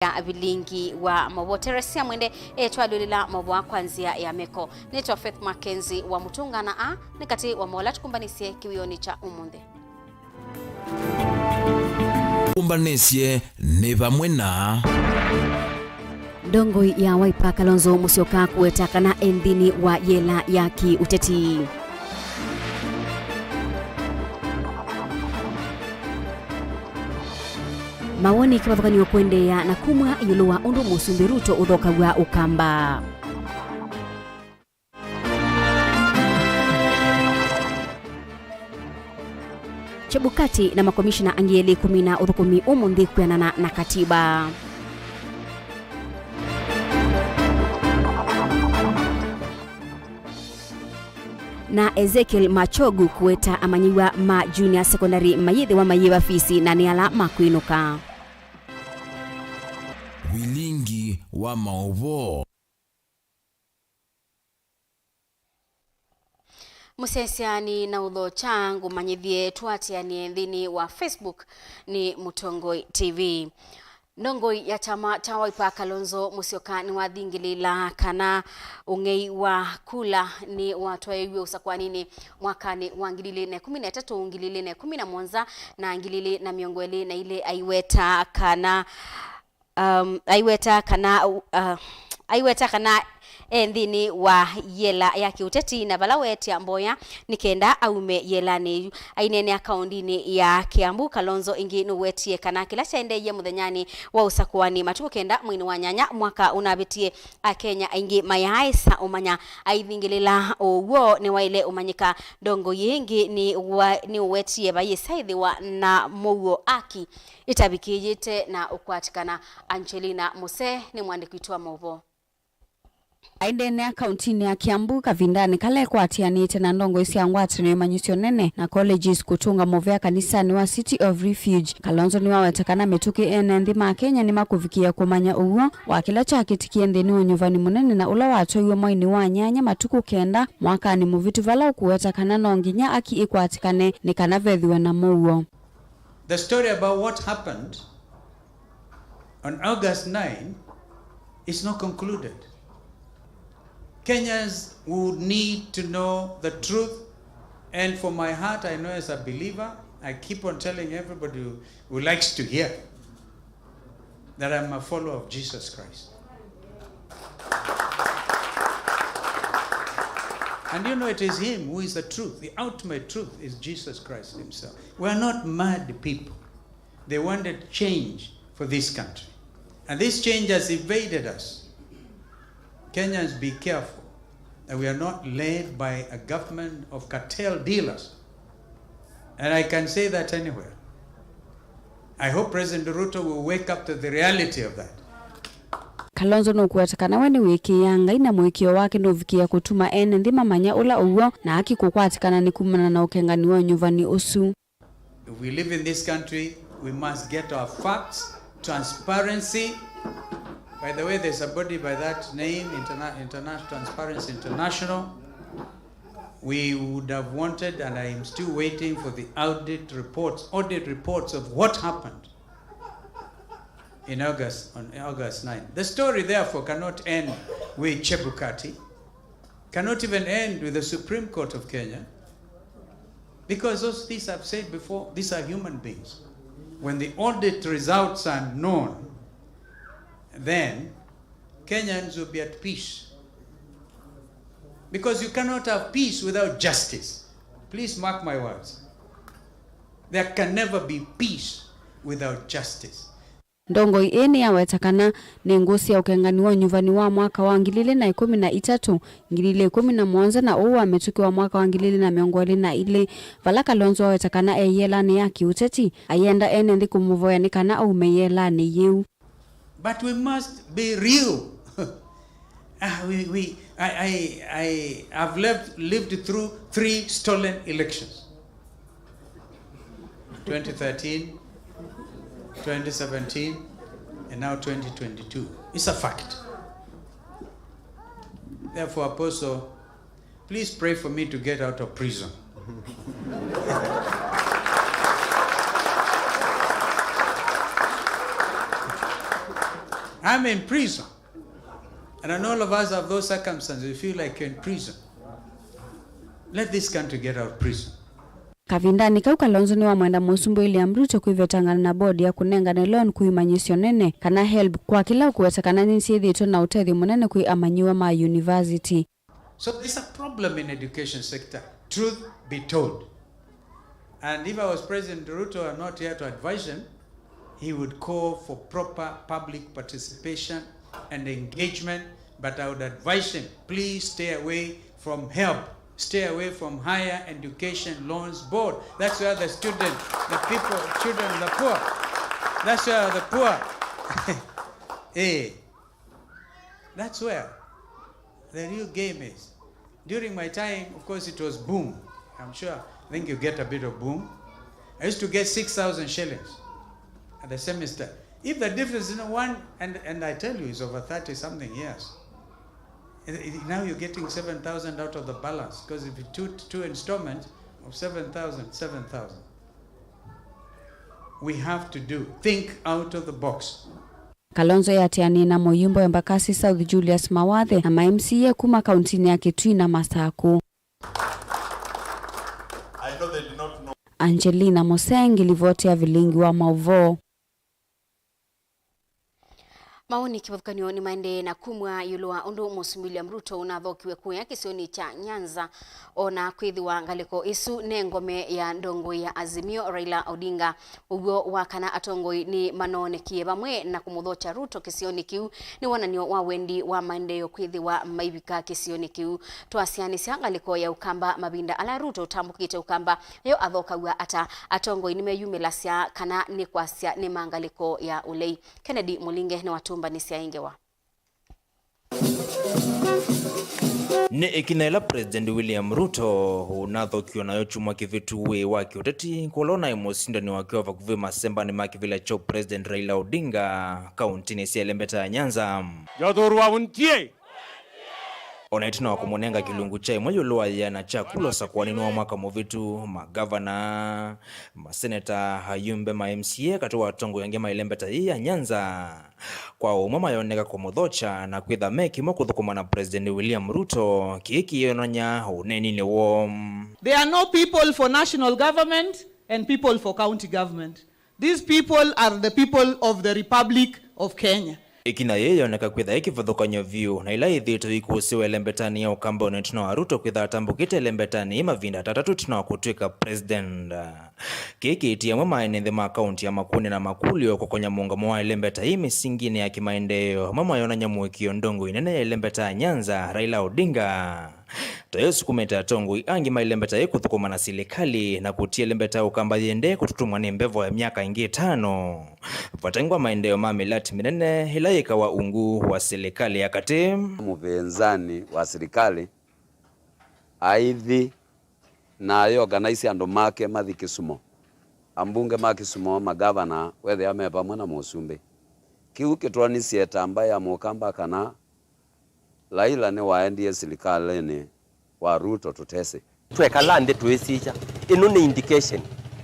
ya Vilingi wa Mauvoo Teresia mwende etwadulila Mauvoo kwanzia ya meko nito Faith MAKENZI wa mutunga na a nikati wa mola tukumbanisie kiwioni cha umunthe kumbanisye ni vamwe na ndongo ya Wiper Kalonzo Musyoka kuetakana endhini wa yela ya kiuteti. Mawoni kibathukaniwa kuendea na kumwa yuluwa undu musumbi Ruto uthokagwa ukamba. Chebukati na makomishina angieli 10 uthukumi umuthi kwianana na katiba. Na Ezekiel Machogu kueta amanyiwa ma junior secondary mayithi wa mayiva fisi na niala makwinuka. Vilingi wa Mauvoo. Musesiani na udho changu manyithie twatiani endhini wa Facebook ni Mutongoi TV. Ndongoi ya chama cha Wiper Kalonzo Musyoka ni wathingilila kana ungei wa kula ni watwaewe usakwanini mwakani wa 2013 2017 na 2020 na ile aiweta kana endhini wa yela ya kiuteti na balaweti amboya nikenda aume yelani ainene akaundini ya Kiambu. Kalonzo ingi nuwetie kana kila chaendeye muthenyani wa usakuani matuko kenda mwini wa nyanya mwaka unabitie Kenya ingi mayaisa umanya aithingilila uwo ni waile umanyika ndongo yingi ni uwetie bayisaithiwa na Mauvoo aki itabikijite na ukwatikana. Angelina Muse ni mwandiki wa Mauvoo. Aidene akaunti ya Kiambu kavindani kale kwatianite na ndongo isi angwatine manyusio nene na colleges kutunga Mauvoo kanisani wa City of Refuge. Kalonzo ni wawetakana metuki enendi Kenya ni makuvikia kumanya uwo wa kila chakitikie ndeni unyuvani munene na ula watoiwe mwaini wa nyanya matuku kenda mwaka ni muvitu vala ukuwetakana nonginya aki ikwatikane ni kanavethiwe na Mauvoo. The story about what happened on August 9 is not concluded. Kenyans would need to know the truth, and for my heart, I know as a believer, I keep on telling everybody who likes to hear that I'm a follower of Jesus Christ. And you know it is Him who is the truth. The ultimate truth is Jesus Christ Himself. We are not mad people. They wanted change for this country. And this change has evaded us. Kenyans, be careful that we are not led by a government of cartel dealers. And I can say that anywhere. I hope President Ruto will wake up to the reality of that. Kalonzo no kuwatakana weni wiki yanga ina mwikio wake no vikia kutuma ene ndima manya ula uwo na haki kukwatikana ni kumana na ukengani wa nyuvani usu. If we live in this country, we must get our facts, transparency. By the way, there's a body by that name, International Transparency International. We would have wanted, and I am still waiting for the audit reports of what happened in on August 9. The story, therefore, cannot end with Chebukati, cannot even end with the Supreme Court of Kenya, because those things I've said before, these are human beings. When the audit results are known, then Kenyans will be at peace. Because you cannot have peace without justice. Please mark my words. There can never be peace without justice. Ndongo eni ya wetakana ni ngusi ya ukengani wa nyuvani wa mwaka wa 2013, 2017 na uwa metuki wa mwaka wa 2020 vala Kalonzo wa wetakana yela ni ya kiuteti ayenda ene ndi kumuvoya ni kana au meyela ni yeu. But we must be real. I've lived through 3 stolen elections. 2013, 2017, and now 2022. It's a fact. Therefore, Apostle, please pray for me to get out of prison. I'm in prison. And then all of us have those circumstances. We feel like you're in prison. Let this country get out of prison. Kavindani kau Kalonzo ni wa mwenda musumbu William Ruto kuivetangana na bodi ya kunengana loan kuimanyisio nene kana help kwa kila kuwetakana nisi edhito na utethi munene kuiamanyiwa ma university. So there's a problem in education sector, truth be told. And if I was President Ruto and not here to advise him, he would call for proper public participation and engagement, but I would advise him, please stay away from help. Stay away from higher education loans board. That's where the student, the people, children, the poor. That's where the poor. Hey, that's where the real game is. During my time, of course, it was boom. I'm sure, I think you get a bit of boom. I used to get 6,000 shillings at the semester. If the difference is one, and I tell you, it's over 30 something years. Now you're getting 7,000 out of the balance, because if you two installments of 7,000, we have to think out of the box. Kalonzo yatiani na Moyumbo Embakasi South Julius Mawathe na MCA kuma kauntini ya Kitui na Masaku. I know they do not know. Angelina Mosengi livotea Vilingi wa Mauvoo. Maoni kibathukaniwa ni maende na kumwa yulua undu Musumbi William Ruto unathokiwe kuya kisioni cha Nyanza ona kwithiwa ngaliko isu ne ngome ya ndongo ya Azimio Raila Odinga ubwo wakana atongoi ni manonekie bamwe na kumuthocha Ruto kisioni kiu ni wonanio wa wendi wa maendeleo kwithiwa maibika kisioni kiu twasianisia ngaliko ya ukamba mabinda ala Ruto utambukite ukamba yo athokawa ata atongoi ni meyumelasia kana ni kwasia ni mangaliko ya ulei. Kennedy Mulinge ni watu ingewa. Ni ikinela President William Ruto unathokio nayo chuma kivitu we waki uteti kolona imosindani wakiwa vakuvi masemba ni maki vila cho President Raila Odinga kauntini siya lembeta ya Nyanza Jodhurwa untie onaitina wakumonenga kilungu chai mwayo luwa ya na chakulo sakwani nuwa mwaka movitu magavana maseneta hayumbe ma MCA katuwa tongo yange mailembeta hii ya Nyanza kwa umama yoneka kwa mudhocha na kwitha meki moko thukuma na President William Ruto kiiki yononya uneni ni wom. There are no people for national government and people for county government. These people are the people of the Republic of Kenya. Ikina yeyo neka kwitha ikivathukanyo view na ila ithito ikusiwe lembetani ya ukamba unetino wa Ruto kwitha atambukite lembetani mavinda tatatu tino kutwika president. Kiki itia mwema enenthi ma akaunti ya makuni na makulio kukonya muungamo wa lembeta hii misingine ya kimaendeleo mama yona nyamwekio ndongo inene ya lembeta ya Nyanza Raila Odinga. Toyosu kumeta tongo angi mailembeta ye kuthukuma na serikali na kutia lembeta ukamba yende kututumwa ni mbevo ya miaka ingi 5. Vatengwa maendeleo mamilati minene hilaika wa ungu wa serikali ya kati. Muvenzani wa serikali aithi na yo organize ando make mathi Kisumo. Ambunge ma Kisumo magavana wethe amepa mwana Musumbi. Kiu kitwani sieta ambaye amukamba kana Laila ne waendie serikali ni wa Ruto tutese. Twekalande tuesicha. Ino ni indication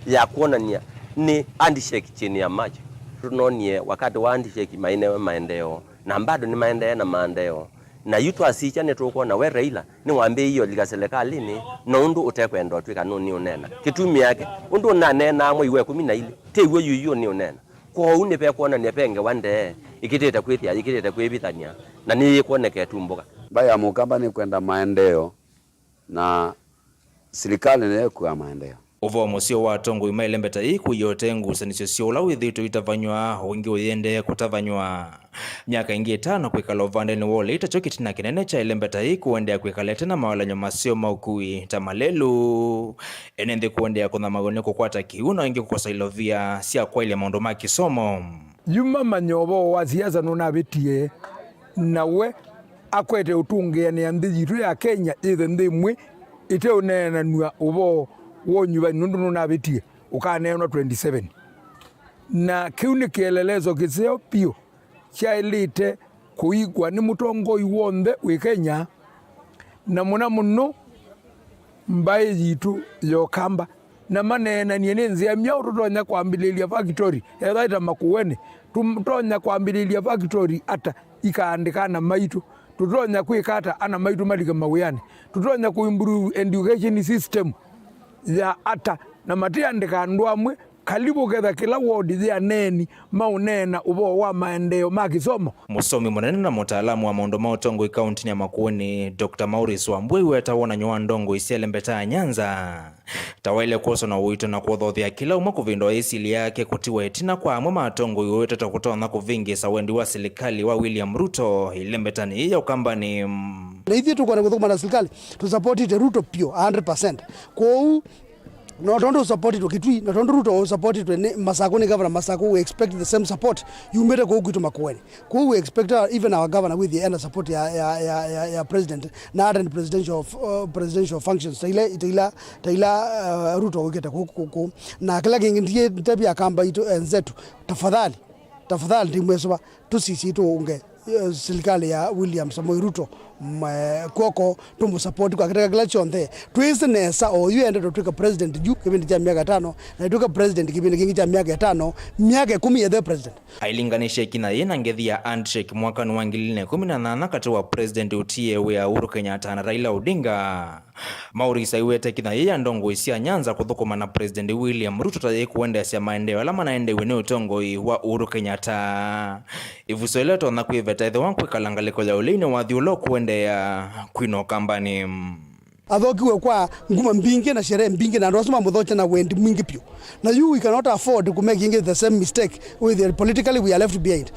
ya kuonania ni handshake chini ya maji. Tunonie wakati wa handshake maendeleo na bado ni maendeleo na yutu asicha netuko na we Raila ni wambe hiyo liga serikali ni na undu utekwenda twika noni unena kitumi yake undu na nena amwe iwe 12 tewe yuyu ni unena kwa une pe kuona ni penge wande ikiteta kwetia ikiteta kwebitania na ni kuoneke tumbuka baya mukamba ni kwenda maendeleo na serikali ni kwa maendeleo. Uvo musio wa tongo imailembeta hii kuyote ngusanisio sio ula withito itavanywa wengi uyende kutavanywa miaka ingi 5 kwikalovande ni wole itachokitina kinene cha ilembeta hii kuendea kwikalete na mawala nyomasio maukui tamalelu enende kuendea kuna magoneko kwa takiuna ingi kukosa ilovia siya kwa ile maondo makisomo yuma manyobo wa siasa nunabitie nawe akwete utungia ni andijitu ya Kenya ithe ndimwe ite unena nua ubo wonyuba nundu nunabitie ukanena 27 na kiuni kielelezo kiseo pio cha elite kuigwa ni mutongoi wonde wi Kenya na muna muno mbaye jitu yokamba na manena ni nenzia mya utotonya kwambililia factory ethaita makuweni tutonya kwambiriria factory ata ikaandikana maitu tutonya kwikata ana maitu malika mawiyani tutonya kuimprove education system ya ata na matiandika ndwamwe kalibu ketha kila wodi ya neni maunena ubo wa maendeleo makisomo. Musomi munene na mutaalamu wa maundu ma utongo ikaunti ya Makueni Dr. Maurice Wambui wetawona nywa ndongo isielembeta Nyanza tawaile koso na uito na kuothothia kila uma kuvindo isili yake kutiwa etina kwa amwe matongo yoyeteta kutona kuvingi sawendi wa serikali wa William Ruto ilembetani ya ukambani na hivi tuko na kuthukuma na serikali to support it Ruto pure 100% kwa not only support it Kitui, not only Ruto support it Masakoni governor Masako, we expect the same support. You made a go to Makueni. We expect even our governor with the end support ya president, not in presidential functions. Taila Ruto wiketa kuku na kila kingi tabia kamba ito enzetu tafadhali timwesoba tusisi ito unge serikali ya William Samoei Ruto koko tumu support kwa katika kila chonde tuweze nesa o yuende tutuka president juu kipindi cha miaka 5 na tuka president kipindi kingi cha miaka 5 miaka 10 ya the president ailinganisha kina yena ngethi ya handshake mwaka wa 2018 kati wa president utie wa Uhuru Kenyatta na Raila Odinga. Maurice iwete kina yeye ndongo isia Nyanza kuthukuma na president William Ruto taye kuenda sia maendeleo ala manaende wene utongo wa Uhuru Kenyatta ivusoleto na kuiveta the wankwe kalangaleko ya ulini wa thiulo kuenda ya kwino kambani athokiwe kwa nguma mbingi na sherehe mbingi na ndosoma muthocha na wendi mwingi pio na we cannot afford to make the same mistake with the politically we are left behind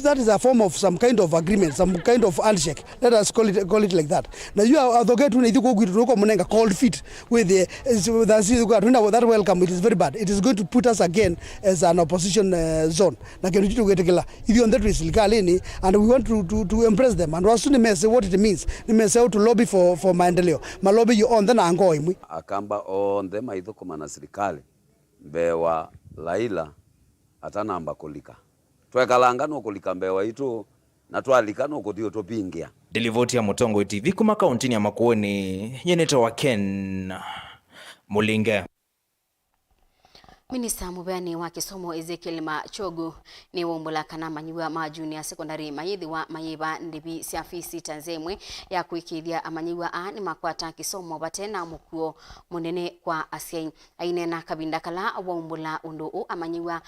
that is a form of some kind of agreement, some kind of handshake, let us call it like that na athoketu na ithiko gwitu ko munenga cold feet with the that welcome, it is very bad. It is going to put us again as an opposition zone na kenu chitu getekela ithi on that is legalini and we want to impress them and also mess what it means how to lobby for maendeleo malobi you on the ango imwi akamba on the maithukuma na serikali mbewa Laila atanamba kulika twekalanga no kulika mbewa itu na twalika no kuthio topingia Delivoti ya Mutongo TV kuma kaunti ya Makueni yeneta wa Ken Mulinge. Minista mubeani wa kisomo Ezekiel Machogu ni wombula kana manyiwa ma junior secondary mayithi wa mayiba ndibi siafisi tanzemwe ya kuikithia amanyiwa a ni makwata kisomo batena mukuo munene kwa asiai aine na kabinda kala wombula undu amanyiwa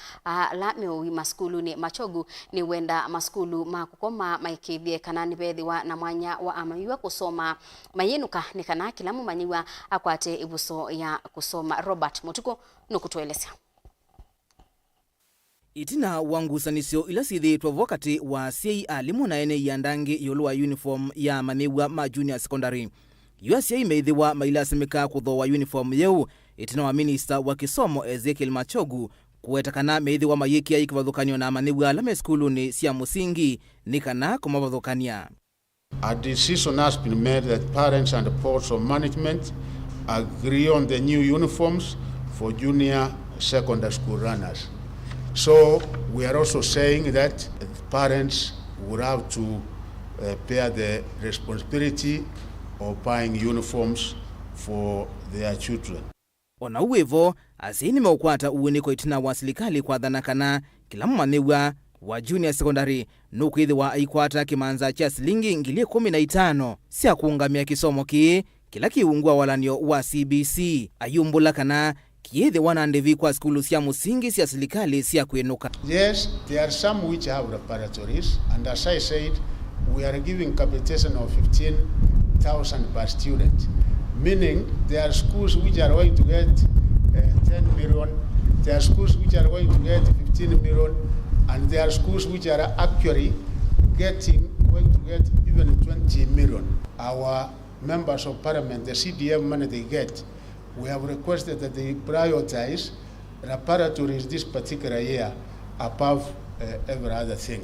la mewi maskulu ni Machogu ni wenda maskulu makukoma maikithie kana ni bethiwa na mwanya wa amanyiwa kusoma mayenuka ni kana kila manyiwa akwate ibuso ya kusoma. Robert Mutuko nukutueleza itina wangusanisyo ila sithitwa wakati wa CI alimu na ene ya ndangi yolua uniform ya manewa ma junior secondary USCI meithiwa mailasimika kuthoa uniform yeu itina wa minister wa kisomo Ezekiel Machogu kuetakana meithiwa mayikia ikivathukanio na manewa lame skulu ni sia musingi ni kana kumavathukanio. A decision has been made that parents and the boards of management agree on the new uniforms for junior secondary school runners. So we are also saying that parents would have to bear the responsibility of buying uniforms for their children. Ona uwevo asini meukwata uweniko itina wa serikali kwa dhanakana kila mmanewa wa junior secondary nukuithi wa aikwata kimanza cha silingi 15,000 sia kuungamia kisomo kila kiungua walanio wa CBC ayumbula kana kiethe wanandevi kwa skulu sia musingi sia serikali sia kuenuka. Yes, there are some which have laboratories, and as I said, we are giving capitation of 15,000 per student, meaning there are schools which are going to get 10 million, there are schools which are going to get 15 million, and there are schools which are actually going to get even 20 million. Our members of parliament, the CDM money they get, we have requested that they prioritize laboratories this particular year above every other thing.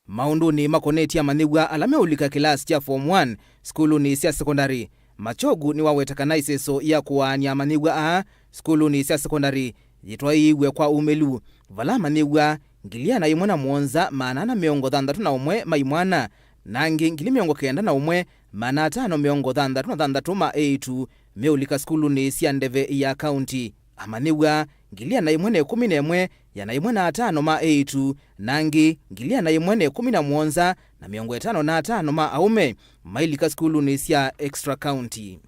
Maundu ni makoneti ya manewa alame ulika kilasi cha form 1 skulu ni sia secondary. Machogu ni wawetakana iseso ya kuwaania manewa skulu ni sia secondary jitwa iwe kwa umelu vala manewa ngilia na imwana mwonza maana miongo 33 maimwana nangi ngili miongo 9 maana 5 miongo 33 ma 8 meulika skulu ni sia ndeve ya county amanewa ngilia na imwana 11 yana 15 ma A2 nangi ngilia na 17 na 55 ma aume mailika skulu cia extra county.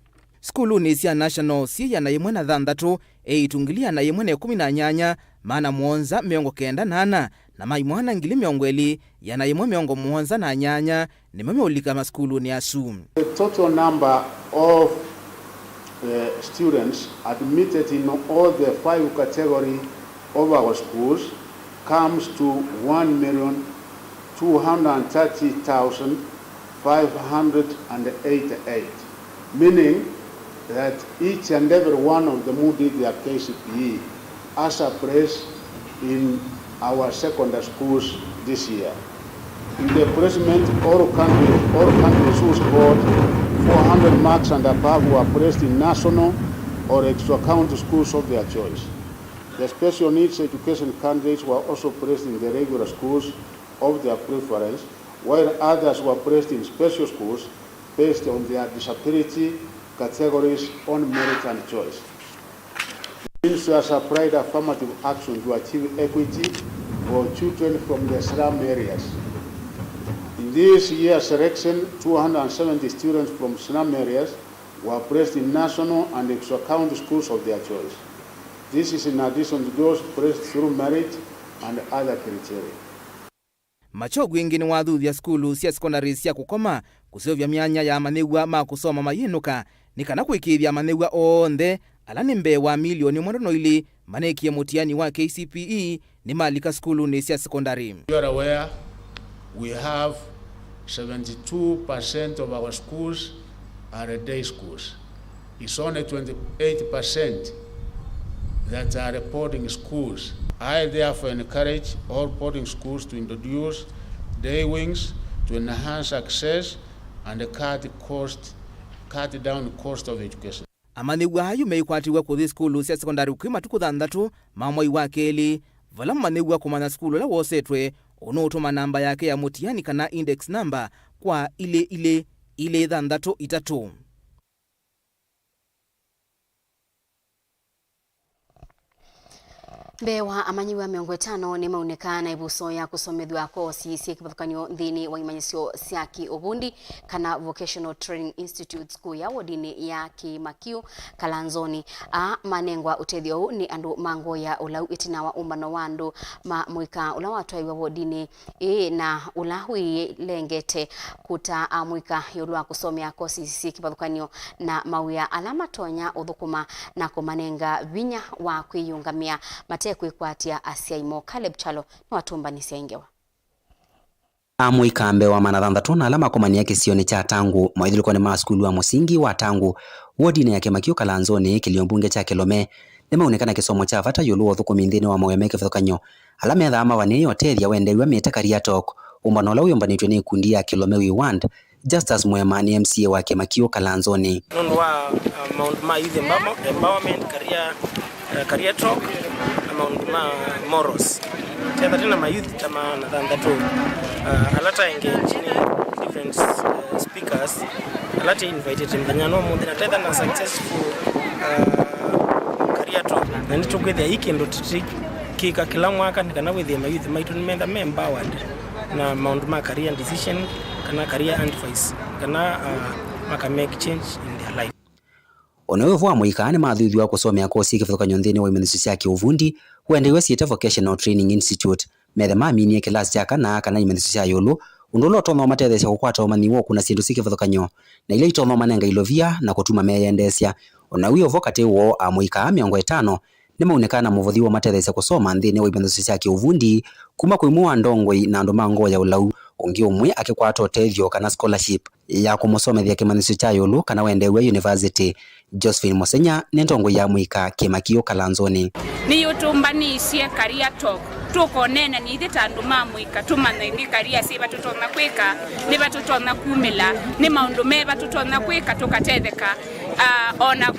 Skulu cia national si yana 16 A2 ngilia na 18 mana mwonza 98 na maimwana ngili miongweli yana 78 ni mameulika maskulu ni asu. The total number of students admitted in all the 5 categories of our schools comes to 1,230,588, meaning that each and every one of them who did their KCPE as a place in our secondary schools this year. In the placement, all countries who scored 400 marks and above were placed in national or extra county schools of their choice. The special needs education candidates were also placed in the regular schools of their preference, while others were placed in special schools based on their disability categories on merit and choice. Ministers applied affirmative action to achieve equity for children from the slum areas. In this year's selection, 270 students from slum areas were placed in national and extra county schools of their choice. This is in addition to those placed through merit and other criteria. Machogu ingini wathuthia skulu cia secondary cia kukoma kusovya myanya ya manegwa ma kusoma mayinuka nikana kwikithia manegwa onthe ala ni mbewa milioni 1.2 manekie mutiani wa KCPE ni malika skulu cia secondary. You are aware we have 72% of our schools are day schools. It's only 28% that are boarding schools. I therefore encourage all boarding schools to introduce day wings to enhance access and cut down the cost of education. Amanegwa hayo meikwatiwa kuthi skulu cia secondary kwa matuku 6 mamwai wa keli vala manegwa kumana skulu la wosetwe unotuma namba yake ya mutiani kana index number kwa ile 6 Bewa amanyiwa 50 ni maunekana ibuso ya kusomethwa kosi cia kibathukanyo nthini wa imanyisyo cia kiubundi kana vocational training institutes kuya wodini ya Kimakiu Kalanzoni a manengwa utethio ni andu mangoya ulau itina wa umbano wa andu ma mwika ula watwaiwa wodini na ulahui lengete kuta mwika yolwa kusomea kosi cia kibathukanyo na mawia alama tonya uthukuma na kumanenga vinya wa kwiyungamia mate kwikwatia asiaimo Caleb Chalo ni watumbanisia ingewa. Amwikambe wa manathandatu na alama komania kisioni cha tangu mwaithiliko ni maskulu wa musingi wa tangu wodini ya Kimakiu Kalanzoni kiliombunge cha Kilome nimeonekana kisomo cha vata yulu uthukumi nthini wa mawemeke vithukanyo alama thama wani yoteria wendewa metakaria talk umbanola uyombanitwe ni kundi ya Kilome we want Justus Mwema ni MCA wa Kimakiu Kalanzoni. Nondwa ma youth empowerment career talk ma morals tena ma youth tama nathandatu alata engage ni different speakers alata invited mdanyano mundi na tena na successful career talk na nitukwithia hiki ndo kika kila mwaka nikana withia ma youth maitu nimenda empowered na ma career decision kana career advice kana maka make change in their life. Onowevu wa mwikane mathuthiwa kusomea kosi kifithukanyo nthini wa imanyisyo cia kiuvundi wendewe siete vocational training institute methe maminie kilasi cia kana imanyisyo cia yulu undulo tono matethesya kukwata umanyiwo kuna sindu sikifithukanyo na ile itono manenga ilovia na kutuma meyendesya onawiyo vokate wo amwika 50 ni maunekana muvuthi wa matethesya kusoma nthini wa imanyisyo cia kiuvundi kuma kwimwa ndongoi na andu mangoya ulau ungi umwe akikwata utethyo kana scholarship ya kumusomethia kimanyisyo cha yulu kana wendewe university. Josephine Mosenya ni ndongoi ya mwika Kimakiu Kalanzoni. Ni utumbanisye career talk tukonena ni thitandu mamwika tumana ni career si batutona kwika ni batutona kumila ni maundu me batutona kwika tukatetheka ona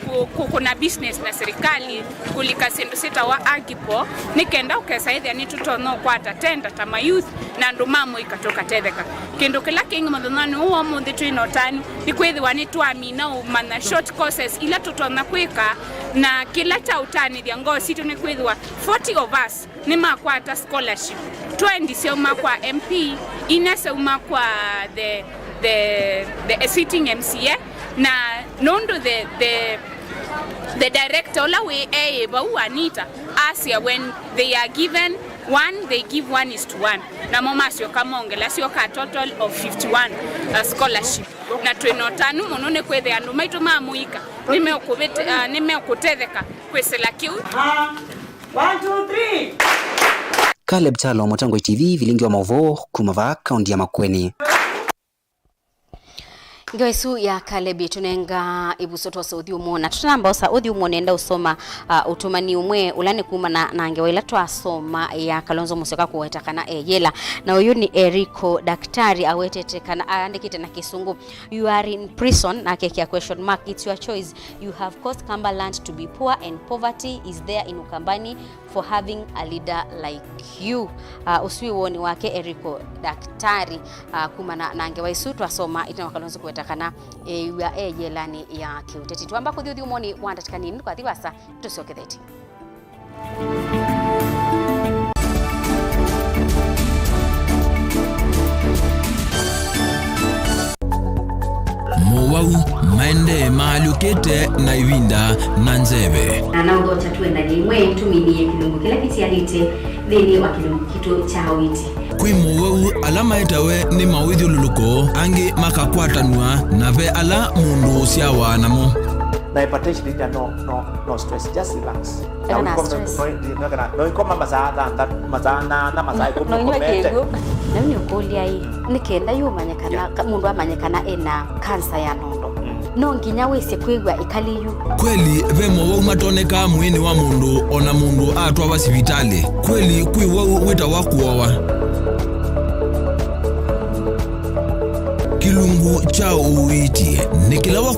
kuna business na serikali kulika sindu sita wa agipo nikenda ukesaithia ni tutono kwata tenda tama youth na ndumamo ikatoka tetheka kindu kila kingi muthonani uwo muthi twino tani nikwithwa ni twamina umana short courses ila tutona kwika na kila cha utani thia ngosi tu nikwithwa 40 of us ni makwata scholarship 20 sio makwa MP inase umakwa the sitting MCA na nondo the director la we ba Anita asia when they are given one they give 1:1 na mama sio kamongela sio ka total of 51 scholarship na twinotanu munone kwethe andu maitu mamuika nimeokutetheka kwesela kiu 1 2 3 Caleb Chalo, Motango TV, Vilingi wa Mauvoo, Kumava, kaunti ya Makueni. Ngaisu ya Kalebi tunenga ibusoto saudi umona tunamba saudi umona enda usoma utumani umwe ulane kuma na ngewaila twasoma ya Kalonzo Musyoka kuwetakana yela na uyu ni Eriko daktari awetete kana andikite na kisungu you are in prison na keki ya question mark it's your choice you have caused Cumberland to be poor and poverty is there in Ukambani for having a leader like you uswi woni wake Eriko daktari kuma na ngewaisu twasoma ita Kalonzo kuwetakana ya yelani ya kiuteti tuamba kuthi umoni wandatika nini kwa thiwasa tusioketheti Mauvoo maende maalukete na ivinda na nzeve na udota tuenda nimwe tuminie kilungu kile kitialite thini wa kilungu kito cha witi kwi Mauvoo alama itawe ni mawithio luluko angi makakwatanwa na ve ala mundu siawa namo na hypertension is no stress, just relax. No ikoma mazana na mazai kumkomete. Na unyokolia hii nikenda yumanyekana mundu amanyekana ena kansa ya nondo. No nginya wese kwigwa ikaliyu. Kweli ve Mauvoo matoneka mwini wa mundu ona mundu atwa wa sivitali. Kweli kwi wita wakuowa. Kilungu cha uiti nikilawa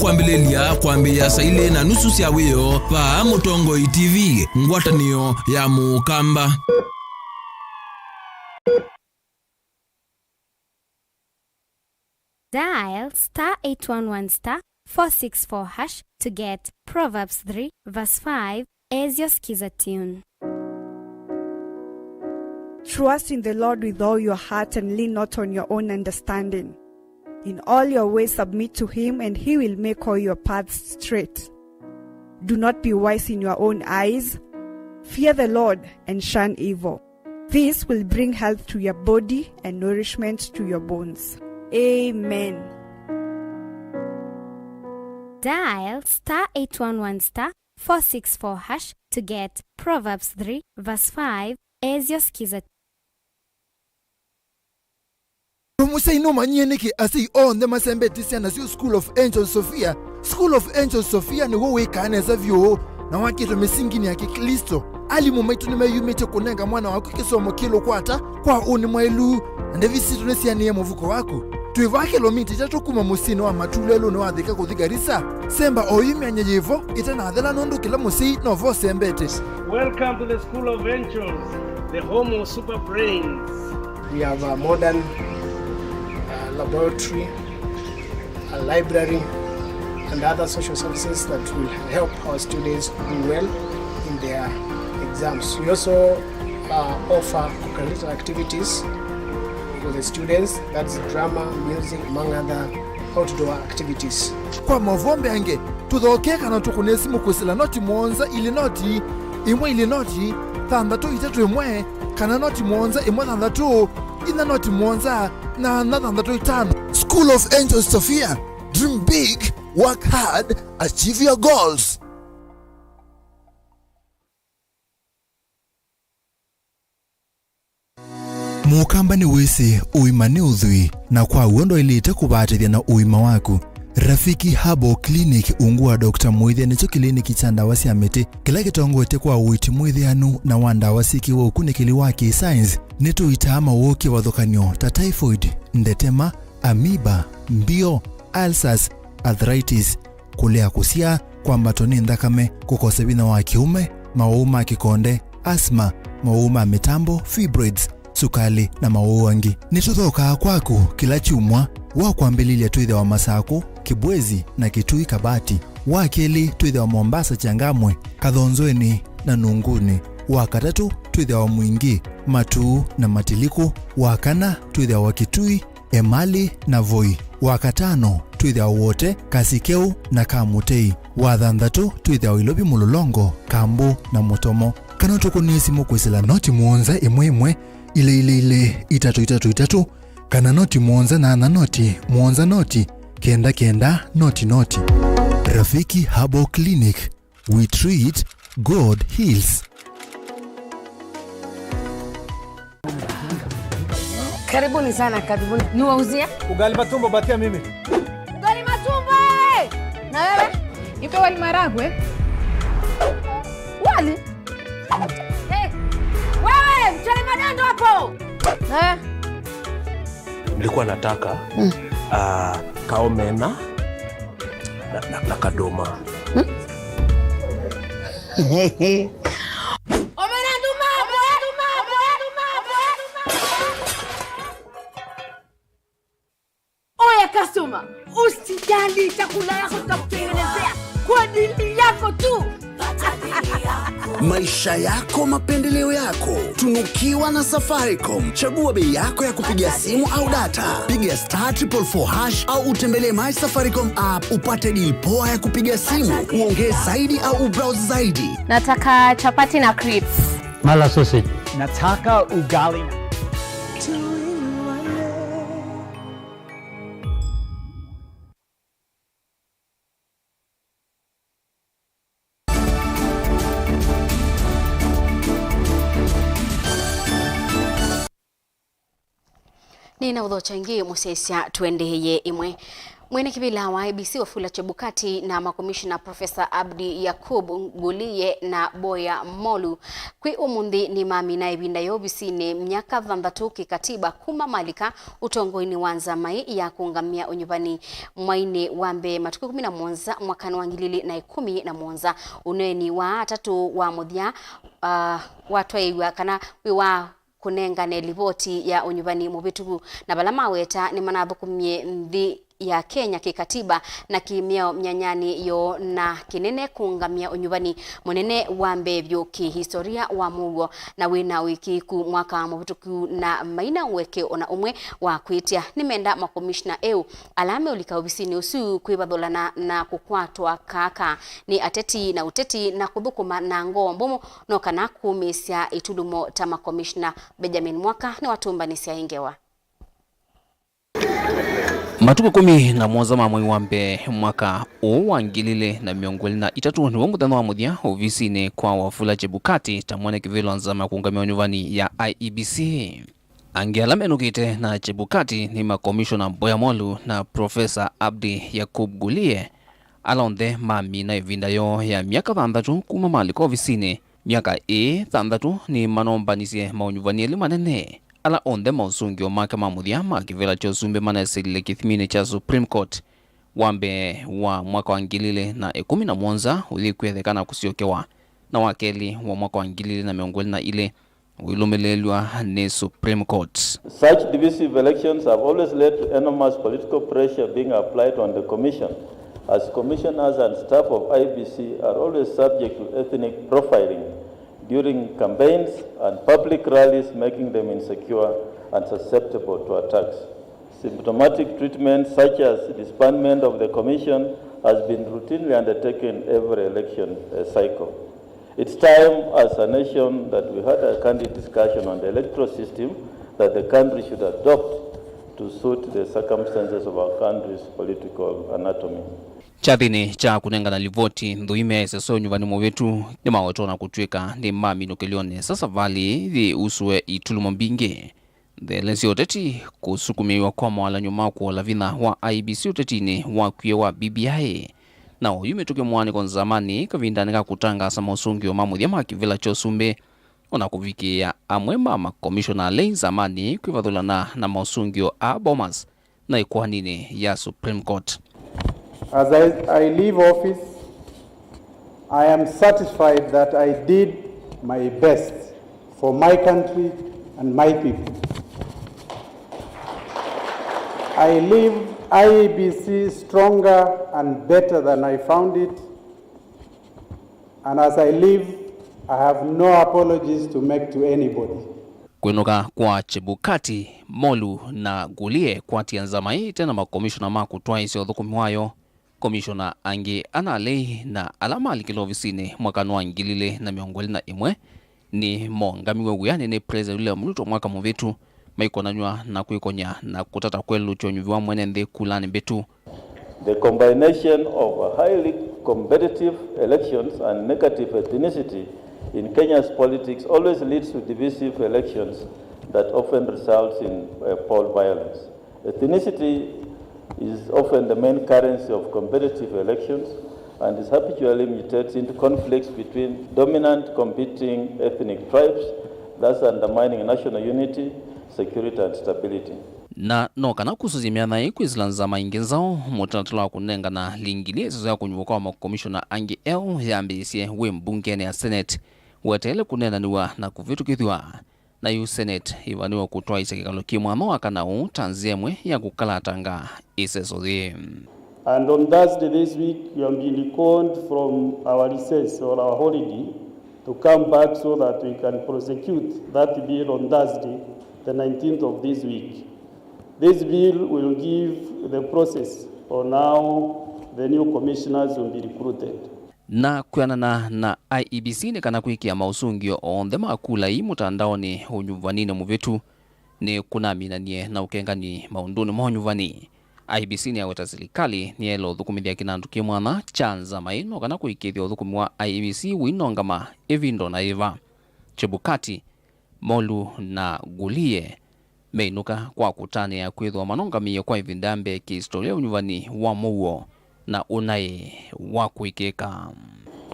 kwambilia saile na nusu sia wiyo pa Mutongo TV ngwatanio ya Mukamba. Dial *811*464# to get Proverbs 3 verse 5 as your skiza tune. Trust in the Lord with all your heart and lean not on your own understanding. In all your ways submit to him, and he will make all your paths straight. Do not be wise in your own eyes. Fear the Lord and shun evil. This will bring health to your body and nourishment to your bones. Amen. Dial *811*464# to get Proverbs 3 verse 5 as your skiza. Musai no manyeniki asi on the masembe tisiana si School of Angels Sophia. School of Angels Sophia ni wewe kaneza vyo na wakitu misingini ya Kikristo. Ali mumaitu ni mayumete kunenga mwana wako kisomo kilo kwata kwa uni mwailu ndevi situ nesi ya muvuko wako. Tuivake lomiti jato kuma musino wa matulelo no adhika kuthigarisa. Semba oyumi anyejevo itana adhela nondu kila musi no vo sembete. Welcome to the School of Angels, the home of super brains. We have a modern laboratory, a library, and other social services that will help our students do well in their exams. We also offer curricular activities for the students, that's drama, music, among other outdoor activities. Kwa mavombe ange, tudhokeka na tukunesi mukusila noti mwonza ili noti, imwe ili noti, thandatu itatu imwe, kana noti mwonza imwe thandatu, ina noti mwonza, na thandatu itano. School of Angels Sophia, dream big, work hard, achieve your goals. Mukamba ni wese uimane udhui na kwa uondo ilite kubatithia na uima waku. Rafiki Habo Clinic ungua Dr. Mwithia nicho kliniki cha ndawa cia miti kila gitongwete kwa uiti mwithianu na wanda wasiki wa ukunikili wa science nitu itama woki wathukanio ta typhoid, ndetema, amoeba, mbio, ulcers, arthritis, kulea kusia, kwambatoni ndakame, kukosa bina wa kiume, mauma kikonde, asma, mauma mitambo, fibroids, sukali na mauangi. Nituthoka kwaku kila chumwa wa kwambililia tuithe wa Masako, Kibwezi na Kitui Kabati. Wa keli tuithe wa Mombasa Changamwe, Kathonzweni na Nunguni. Wa katatu tuithe wa Mwingi, Matuu na Matiliku. Wa kana tuithe wa Kitui, Emali na Voi. Wa katano tuithe wa wote, Kasikeu na Kamutei. Wa thanthatu tuithe wa Ilobi Mulolongo, Kambu na Mutomo. Kana tukunisi mukwesela noti muonza imwe ile itatu kana noti muonza na noti muonza noti kenda noti. Rafiki Herbal Clinic, we treat, God heals. Karibuni sana, karibuni. Niwauzie? Ugali matumbo batia mimi. Ugali matumbo! Na wewe? Ipe wali maragwe. Wali? Hey! Wewe, mchele madando hapo! Na wewe? Nilikuwa nataka kaomena na kadoma. Oya customer, usijali chakula yako tutakutengenezea kwa ajili yako tu. Maisha yako, mapendeleo yako. Tunukiwa na Safaricom. Chagua bei yako ya kupigia simu au data. Piga *444# au utembelee My Safaricom app upate deal poa ya kupiga simu, uongee zaidi au ubrowse zaidi. Nataka chapati na crips. Mala sausage. Nataka ugali. Nina udhochangie musesia tuendeye imwe. Mwene kibila wa IBC Wafula Chebukati na makomishina Profesa Abdi Yakub Ngulie na Boya Molu kwi umundi ni mami na ibinda yobisine mnyaka vambatu kikatiba kuma malika utongoini wanza mai ya kuungamia unyubani mwaine wambe matuku 11 mwakani wangilili na 11 unweni wa tatu wa muthia watwaiwa kana wiwa kunenga ne livoti ya unyubani mubitugu na balama weta ni manathukumie nthi ya Kenya kikatiba na kimeo mnyanyani yo na kinene kuungamia unyubani munene wa mbevyo kihistoria wa Mauvoo na wina wiki ku mwaka mubituku na maina weke ona umwe wa kwitia nimenda makomishna eu alame ulika obisini usu kwibadholana na kukwatwa kaka ni ateti na uteti na kuthukuma na ngombo no kana kumisya itulumo ta makomishna Benjamin Mwaka ni watumbanisia ingewa Matuku 11 ma mwezi wambe mwaka wangilile na miongoli na itatu ni muthano wa muthia ofisini kwa Wafula Chebukati tamwane kivilo nzama kuungamia unyuvani ya IEBC. Angiala menukite na Chebukati ni makomishona Boya Molu na Profesa Abdi Yakub Ngulie alonde mami na ivinda yo ya miaka 3 kuma maliko ofisini miaka 3 ni manombanisia maunyuvani eli manene ala onde mausungio make mamuthia makivela chosumbe manasilile kithimini cha Supreme Court wambe wa mwaka wa ngilile na 11 ulikwethekana kusiokewa na wakeli wa mwaka wa ngilile na miongoni na ile uilumelelwa ni Supreme Court. Such divisive elections have always led to enormous political pressure being applied on the Commission, as commissioners and staff of IBC are always subject to ethnic profiling during campaigns and public rallies, making them insecure and susceptible to attacks. Symptomatic treatment such as disbandment of the Commission has been routinely undertaken every election cycle. It's time as a nation that we had a candid discussion on the electoral system that the country should adopt to suit the circumstances of our country's political anatomy. Chathini cha kunengana livoti nduime seso nyuvani mwetu ni mawatona kutweka ni mami nukelione sasa vali di usue itulumo mbinge. The lensi oteti kusukumiwa kwa mwala nyuma kwa lavina wa IBC otetini wa kuye wa BBI. Na yume tuke mwani kwa zamani kavinda nika kutanga sama usungi wa mamuthia makivila chosumbe ona kuvikia amwema makomishona lane zamani kuivadhulana na mausungio a Bomas na ikuwa nini ya Supreme Court. As I leave office, I am satisfied that I did my best for my country and my people. I leave IEBC stronger and better than I found it. And as I leave, I have no apologies to make to anybody. Kuinuka kwa Chebukati, Molu na Gulie kwa tianzama hii tena makomishona maku twaisi odhukumi wayo. Komishona ange analei na alama alikilovisine mwaka nuangilile na miongoli na imwe ni mongamiwe uyane ne preza yule mluto mwaka muvetu maikonanywa na kuikonya na kutata kwelu chonyuviwa mwenende kulani betu. The combination of highly competitive elections and negative ethnicity in Kenya's politics always leads to divisive elections that often results in poll violence. Ethnicity is often the main currency of competitive elections and is habitually mutates into conflicts between dominant competing ethnic tribes, thus undermining national unity, security and stability. Na nokana kusuzimiana ikwizilanzama ingenzao mutanatula kunenga na lingilie sezo ya kunyuka wa makomishona ange yambisie we mbungene ya Senate watele kunenaniwa na kuvitukithwa na yu Senate ivaniwa kutoa isekekalo kimwano akanau tanziemwe ya kukalatanga iseso zi. And on Thursday this week, we have been called from our recess or our holiday to come back so that we can prosecute that bill on Thursday, the 19th of this week. This bill will give the process on how the new commissioners will be recruited. Na kuyanana na IEBC ne kana kuikia mausungio onde makula hii mutandaoni unyuvanine muvetu ni kunamina nie na ukengani maunduni monyuvani. IEBC ni aweta serikali ni elo dhukumithia kinandu kimwana chanza maino kana kuikithia udhukumi wa IEBC winongama evindo na eva. Chebukati, Molu na Gulie meinuka kwa kutani ya kwithwa manongamie kwa ivindambe kihistoria unyuvani wa Mauvoo na unai wa kuikeka.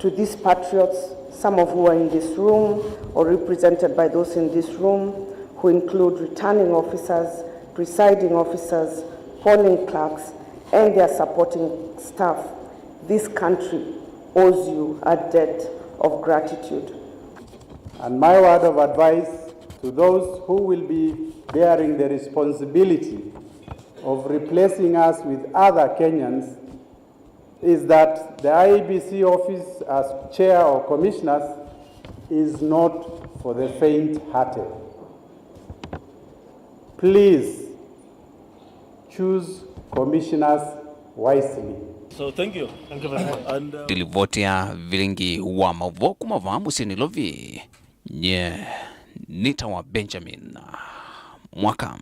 To these patriots, some of who are in this room or represented by those in this room, who include returning officers, presiding officers, polling clerks, and their supporting staff, this country owes you a debt of gratitude. And my word of advice to those who will be bearing the responsibility of replacing us with other Kenyans is that the IEBC office as chair or commissioners is not for the faint-hearted. Please choose commissioners wisely. So thank you. Thank you very much. And Dilivotia Vilingi wa Mauvoo kumavamu sinilovi nye nita wa Benjamin mwaka.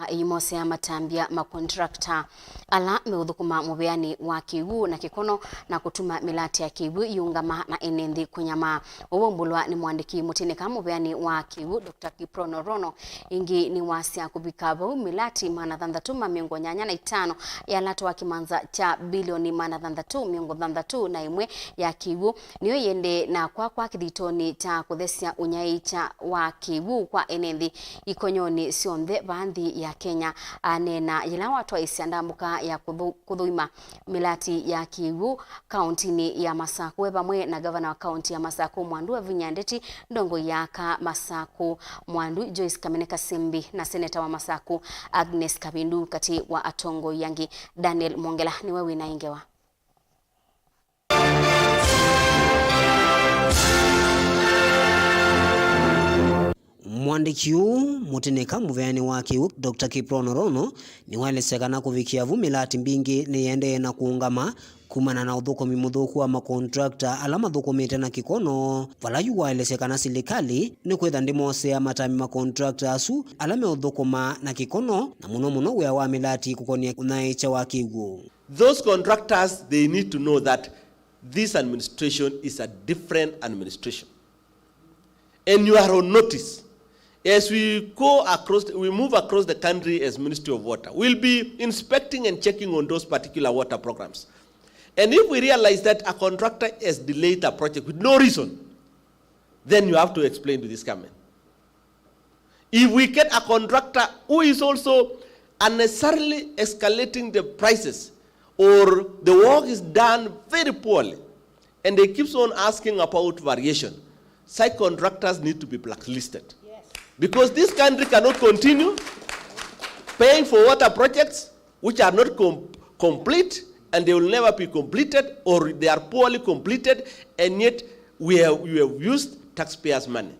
Imose ya matambia makontrakta ala meudhukuma mubeani wa kiwu na kikono na kutuma milati ya kiwu yungama na enendi kunyama. Uwombulwa ni mwandiki mutineka mubeani wa kiwu Dr. Kiprono Rono ingi ni wasia kubikabo milati manathandatuma miongo nyanya na itano ya lato wa kimanza cha bilioni manathanthatu miongo thanthatu na imwe ya kiwu niyo yende na kwa kithitoni cha kuthesia unyai cha wa kiwu kwa enendi ikonyoni sionthe bandhi ya Kenya anena yila watu isiandambuka ya kudhuima milati ya kiwu kauntini ya Masaku pamwe na gavana wa kaunti ya Masaku Mwandu wa Vinyandeti ndongo yaka Masaku Mwandu Joyce Kameneka Simbi na seneta wa Masaku Agnes Kabindu kati wa Atongo Yangi Daniel Mongela ni wewe na ingewa. Mwandiki mutineka muveani wake Dr. Kiprono Rono ni walesekana kuvikia vumilati mbingi ni yende na kuungama kumana na udhukomi mudhuku wa makontrakta alama dhukomite na kikono valayu walesekana silikali ni kwetha ndimose ya matami makontrakta asu alame udhukoma na kikono na muno wea wa milati kukonia unaicha wakigu. Those contractors, they need to know that this administration is a different administration. And you are on notice. As we move across the country as Ministry of Water, we'll be inspecting and checking on those particular water programs. And if we realize that a contractor has delayed a project with no reason, then you have to explain to this government. If we get a contractor who is also unnecessarily escalating the prices, or the work is done very poorly, and they keep on asking about variation, site contractors need to be blacklisted. Yes. Because this country cannot continue paying for water projects which are not complete, and they will never be completed, or they are poorly completed, and yet we have used taxpayers' money.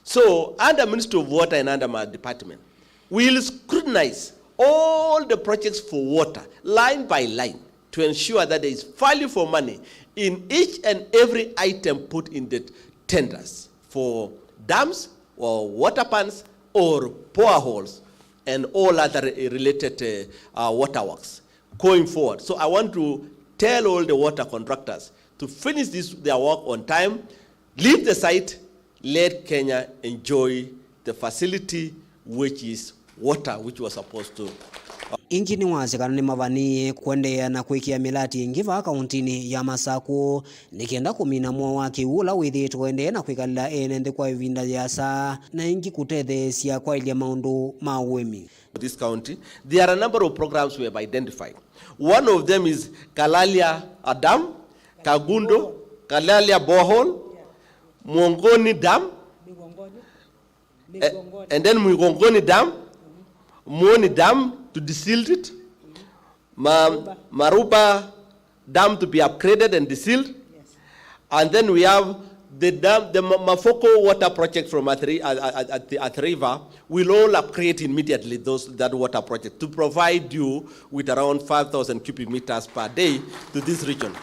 So, under Ministry of Water and under my department, we will scrutinize all the projects for water, line by line, to ensure that there is value for money in each and every item put in the tenders for dams or water pans or boreholes and all other related waterworks going forward. So I want to tell all the water contractors to finish their work on time, leave the site, let Kenya enjoy the facility which is water which was supposed to. Injini wasekana ni mavani kuendea na kuikia milati ingiva kauntini ya Masako nikienda kumina mwa wake ula withi tuendea na kuikalila enende kwa ivinda ya saa na ingi kutethesia kwa ilia maundu mawemi. This county, there are a number of programs we have identified. One of them is Kalalia Dam, Kagundo, Kalalia Borehole, Mwongoni Dam, and then Mwongoni Dam, Mwoni Dam to deseal it, Maruba Dam to be upgraded and desealed, and then we have the dam, the Mafoko water project from Athriva will all upgrade immediately that water project to provide you with around 5,000 cubic meters per day to this region.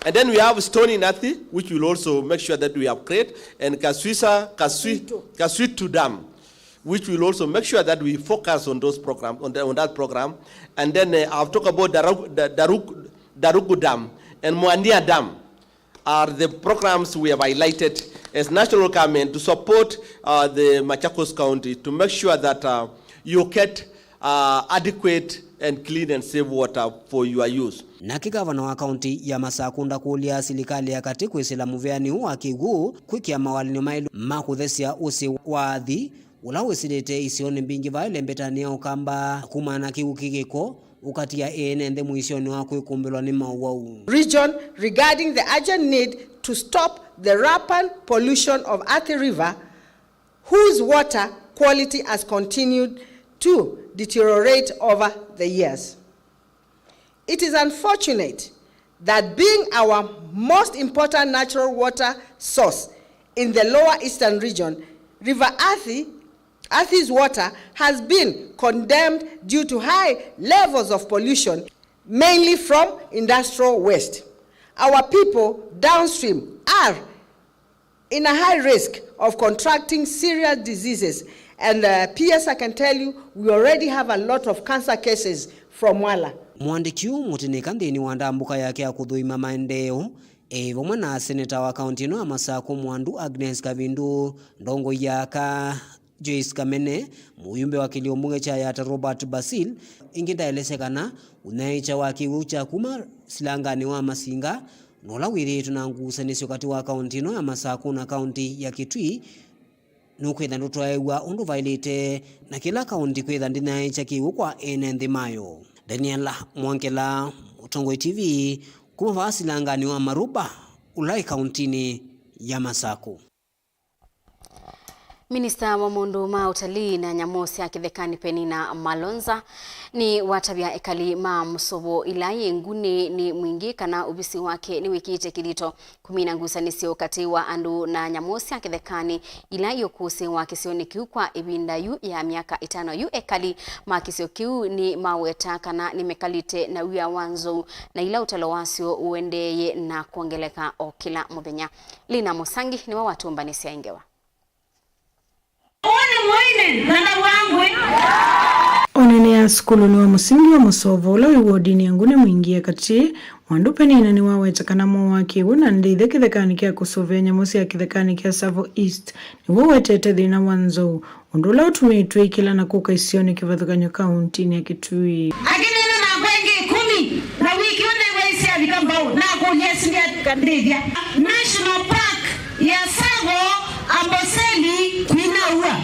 And then we have Stony Nathi, which will also make sure that we upgrade, and Kaswitu Dam, which will also make sure that we focus on those programs, on that program. And then I'll talk about Darugu Dam and Mwandia Dam are the programs we have highlighted as national government to support the Machakos County to make sure that you get adequate and clean and safe water for your use. Na kigavana wa kaunti ya Masakunda kulia silikali ya kati kuisila muveani wa kigu kuikia mawalini mailu makuthesia usi wathi ulawesilete isioni mbingi vaile mbetania ukamba kumana kigu kigiko ukatia enende muisioni wa kuikumbelwa ni Mauvoo region regarding the urgent need to stop the rampant pollution of Athi River, whose water quality has continued to deteriorate over the years. It is unfortunate that being our most important natural water source in the lower eastern region, River Athi's water has been condemned due to high levels of pollution, mainly from industrial waste. Our people downstream are in a high risk of contracting serious diseases, and PS, I can tell you, we already have a lot of cancer cases from Wala. Mwandikiu mutinika ndini wandambuka yake ya kudhuima maendeo evo mwana seneta wa kaunti no Masako Mwandu Agnes Kavindu ndongo yaka Joyce Kamene muyumbe wa kiliombunge cha yata Robert Basil ingidaelesekana unaicha wakiucha kuma silangani wa Masinga nola wiri tunangusanisyo kati wa kaunti no ya Masako na kaunti ya Kitui nukwetha ndutwaewa undu vailite na kila kaunti kwetha ndinaicha kiu kwa enende mayo. Daniela Mwankela, Utongo TV, kuma vasilangani wa Maruba ulai kauntini ya Masako. Minista wa mundu ma utalii na nyamosi akithekani Penina Malonza ni watabia ekali ma Musovo ilaye ngune ni mwingi kana ubisi wake ni wikite kilito kumina ngusanisio kati wa andu na nyamosi akithekani ilayo kuse wake sioni kiu kwa ibinda yu ya miaka 5 yu ekali makisio kiu ni maweta kana ni mekalite na wia wanzo na ila utalowasio uendeye na kuongeleka o kila muthenya. Lina Musangi ni wa watu mbanisi ya ingewa. Onene ya skulu ni wa musingi wa Musovo ula wodini yangune mwingia kati Mwandu Penina ni waweta mo waki una ndithe kithekani kia kusovea nyamusi ya kithekani kia Savo East ni wawetete thina wanzo undula utumitwe ikila na kuka isioni kivathukanyo kauntini ya Kitui. Akinena na kwenge 10 na wiki one waisi ya vikambao na kunyesilia kandivya National Park ya Savo Amboseli kwinaua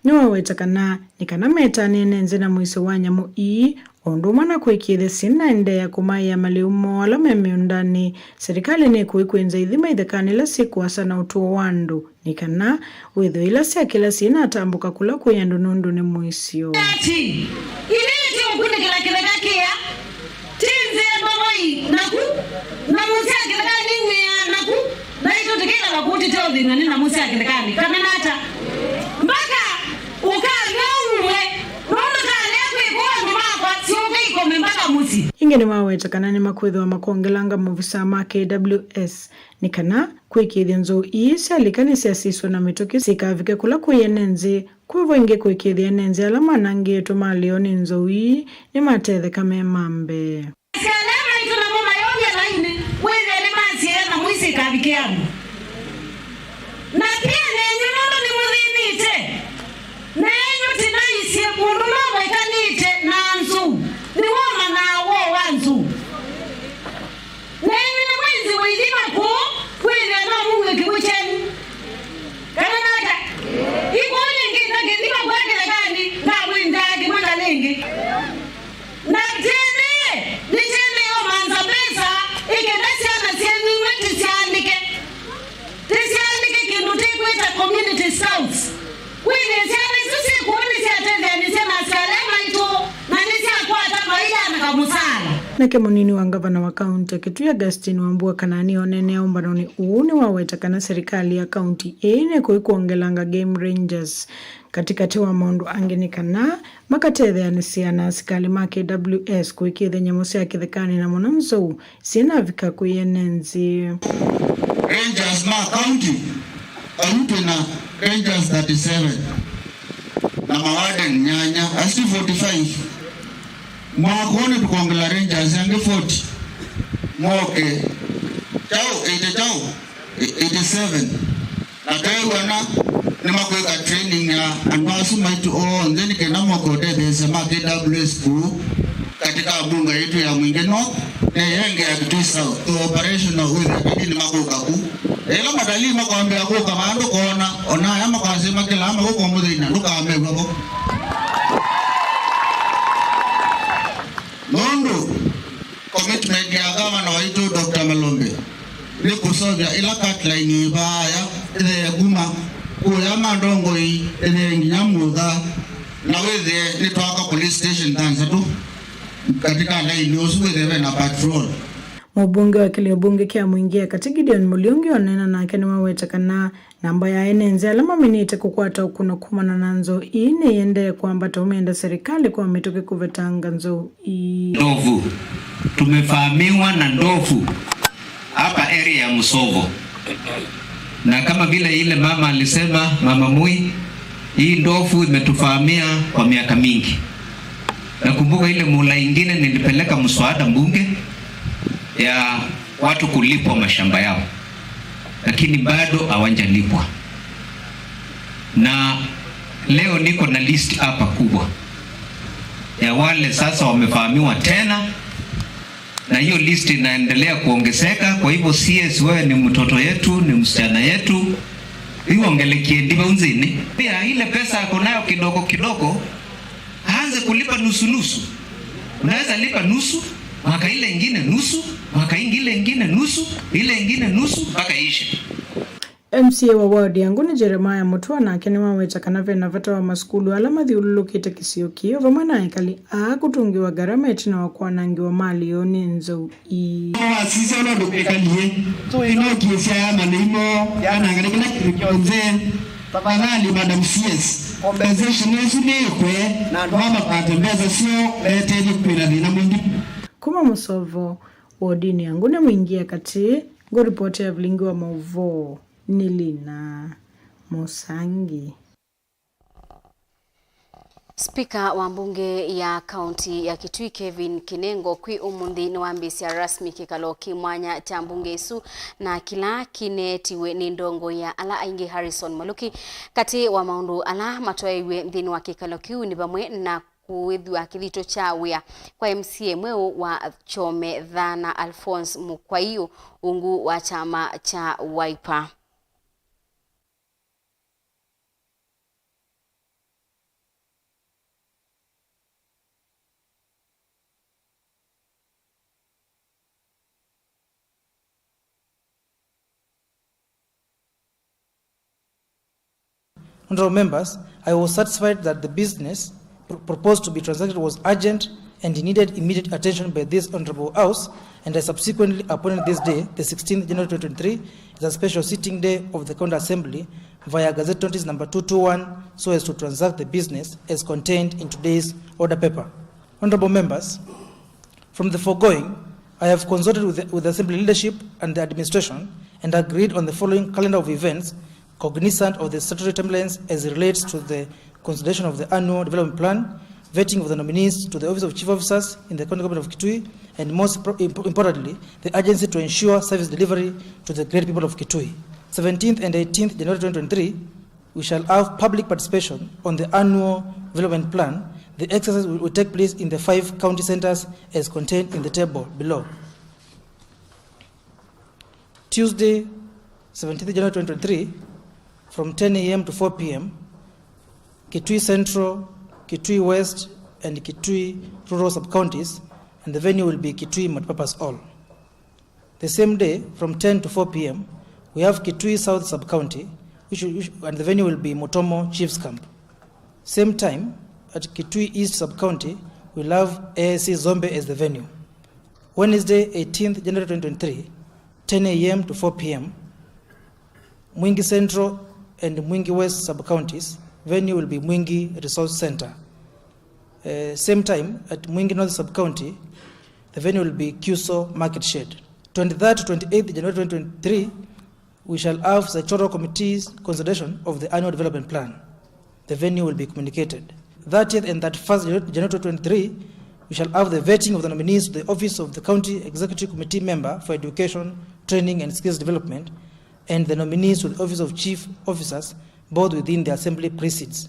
niwawetakana nikana metani enenze na mwiso wa nyamu ii onduma na kuikithe sina ende ya kumaya maliumo ala memeundani serikali ni kuikwenza ithima ithakanila siku asa na utuo wandu nikana witho ila sia kila sina atambuka kula kuyandu nundu ni mwisio ingene mawetakana ni makwitho wa makongelanga muvisa ma KWS nikana kuikithia nzo iisi alikanisi asiswa na mitoki sikavike kula kuyenenzi kwivo inge kuikithia nenzi ala manangi tumalio ni nzo ii ni matetheka me mambe na pia nenyu nono ni muthinite nenyu tinaisie mundu no waikanite na nzu ni woma na wo wanzu nenyu ni mwizi withima ku kwithia no muwe kibucheni kana nata iko nyingi na kithima kwakile gani na windagi mwana lingi na tene ni tene yo manza pesa ikendasi ana sieni wetu siandike community scouts kwini siani sisi kuoni siatende ni sema salama ito na ni sia kwa tabaida na kamusala nake munini wa gavana wa kaunti Kitui Augustine Wambua kanani onene umbanoni uuni wawetakana serikali ya kaunti ene kuongelanga game rangers katikati wa maundu angenikana makatethe anisiana asikali ma KWS kuikithe nyamu cia kithekani na mwanamzo sinavika kuyenenzi Rangers ma county na Rangers 37 na mawarden nyanya asi 45 mwakone tukongela Rangers yange 40 moke chao 87 na taywana ni makweka training ya anwasu maitu nzeni kena mwakode these ma KWS ku katika bunga yetu ya Mwingi North na yenge ya Kitui South to operational with ni makweka ku ela madali makwambe ako kamando kona ona ya makwasema kila ama ko mudina luka amego nondo commitment ya gavana waitu Dr. Malombe ni kusovya ila katline baya ile guma kuya mandongo ile nginyamudha na wethe ni twaka police station danza tu katika line usuwethe na patrol. Mubunge wa kile bunge kia mwingia Gideon Mulungi onena na kene wawetakana namba ya enenze alama minite kukwata ukuno kumana na nzo ine yende kwambata umeenda serikali kwa mitoke kuvetanga nzo ndovu. Tumefahamiwa na ndovu hapa area ya Musovo. Na kama vile ile mama alisema, mama Mui, hii ndovu imetufahamia kwa miaka mingi. Nakumbuka ile mula ingine nilipeleka mswada mbunge ya watu kulipwa mashamba yao, lakini bado hawajalipwa. Na leo niko na list hapa kubwa ya wale sasa wamefahamiwa tena, na hiyo list inaendelea kuongezeka. Kwa hivyo CS, wewe ni mtoto yetu, ni msichana yetu, hiyo ongelekie ndiba unzini pia ile pesa yako nayo kidogo kidogo, aanze kulipa nusu nusu. Unaweza lipa nusu, mwaka ile ingine nusu, mwaka ile ingine nusu, ile ingine nusu mpaka ishe. MCA wa ward yangu ni Jeremiah Mutua na kene wawetakana vena vata wa maskulu alama thiululukite kisio kio vamana ekali akutungiwa gharama etina wakwanangiwa mali yoni nzo sisi ono dupekalie ino kiesia ya manimo ya nangalikina kionze tafadhali Madam CS compensation yesu nekwe na ndwama patembeza sio leteni kupina dhina mwingi kuma Musovo wodini yangu ne mwingia kati go report ya Vilingi wa Mauvoo Nilina Musangi. Spika wa mbunge ya kaunti ya Kitui Kevin Kinengo kwi umundi ni wambisia rasmi kikalo kimwanya cha mbunge isu na kila kinetiwe ni ndongo ya ala aingi Harrison Maluki kati wa maundu ala matoewe mdini wa kikalo kiu ni bamwe na kuwithwa kilito cha wia kwa MCA mweu wa Chome Dhana Alphonse Mukwaiyo ungu wa chama cha Wiper. Honorable members, I was satisfied that the business proposed to be transacted was urgent and needed immediate attention by this Honorable House, and I subsequently appointed this day, the 16th January 2023, as a special sitting day of the County Assembly via Gazette Notice number 221, so as to transact the business as contained in today's order paper. Honorable members, from the foregoing, I have consulted with the Assembly leadership and the administration and agreed on the following calendar of events cognizant of the statutory timelines as it relates to the consideration of the annual development plan, vetting of the nominees to the office of chief officers in the county government of Kitui, and most importantly, the urgency to ensure service delivery to the great people of Kitui. 17th and 18th January 2023, we shall have public participation on the annual development plan. The exercise will take place in the 5 county centers as contained in the table below. Tuesday, 17th January 2023, from 10 a.m. to 4 p.m., Kitui Central, Kitui West, and Kitui Rural Sub-Counties, and the venue will be Kitui Multipurpose Hall. The same day, from 10 to 4 p.m., we have Kitui South Sub-County, and the venue will be Motomo Chiefs Camp. Same time, at Kitui East Sub-County, we'll have ASC Zombe as the venue. Wednesday, 18th January 2023, 10 a.m. to 4 p.m., Mwingi Central and Mwingi West Sub-Counties, venue will be Mwingi Resource Center. Same time, at Mwingi North Sub-County, the venue will be Cuso Market Shed. 23rd to 28th January 2023, we shall have sectoral committees consideration of the annual development plan. The venue will be communicated. 30th and 31st January 2023, we shall have the vetting of the nominees to the office of the County Executive Committee Member for Education, Training and Skills Development, and the nominees to the office of Chief Officers, both within the Assembly precincts.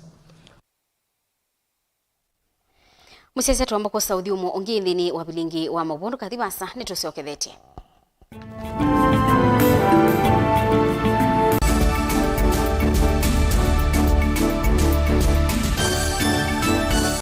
Musese tuamba kwa Saudi umo ongi ndini wa Vilingi wa Mauvoo kathibasa nitusiokethete.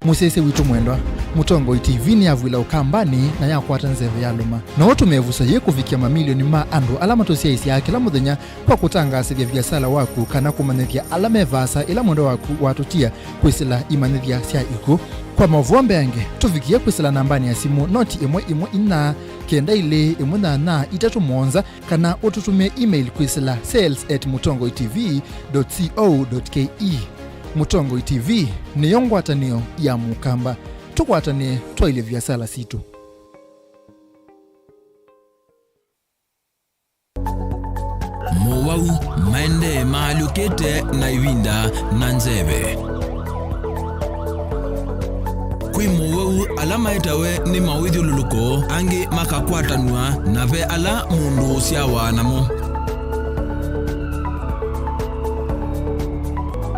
Musese witu mwendwa Mutongo TV ni avwila ukambani na yakwata nzeve ya luma na watu mevusa ye kufikia mamilioni ma andu alama tosia isi ya kila muthenya kwa kutangasa vya biasala waku kana kumanithia alama vasa ila mwendo waku watutia kwisila imanithia sia iku kwa Mauvoo mbenge tufikia kwisila nambani ya simu noti imwe ina kenda ile imwe na itatu monza kana ututume email kwisila sales@mutongotv.co.ke. Mutongo TV ni yongwatanio ya mukamba tukwatane twaile vyasala situ. Mauvoo maende maalukete na iwinda na nzeve. Kwi Mauvoo alama itawe ni mawidhi luluko angi makakwatanua na ve ala mundu siawa namo.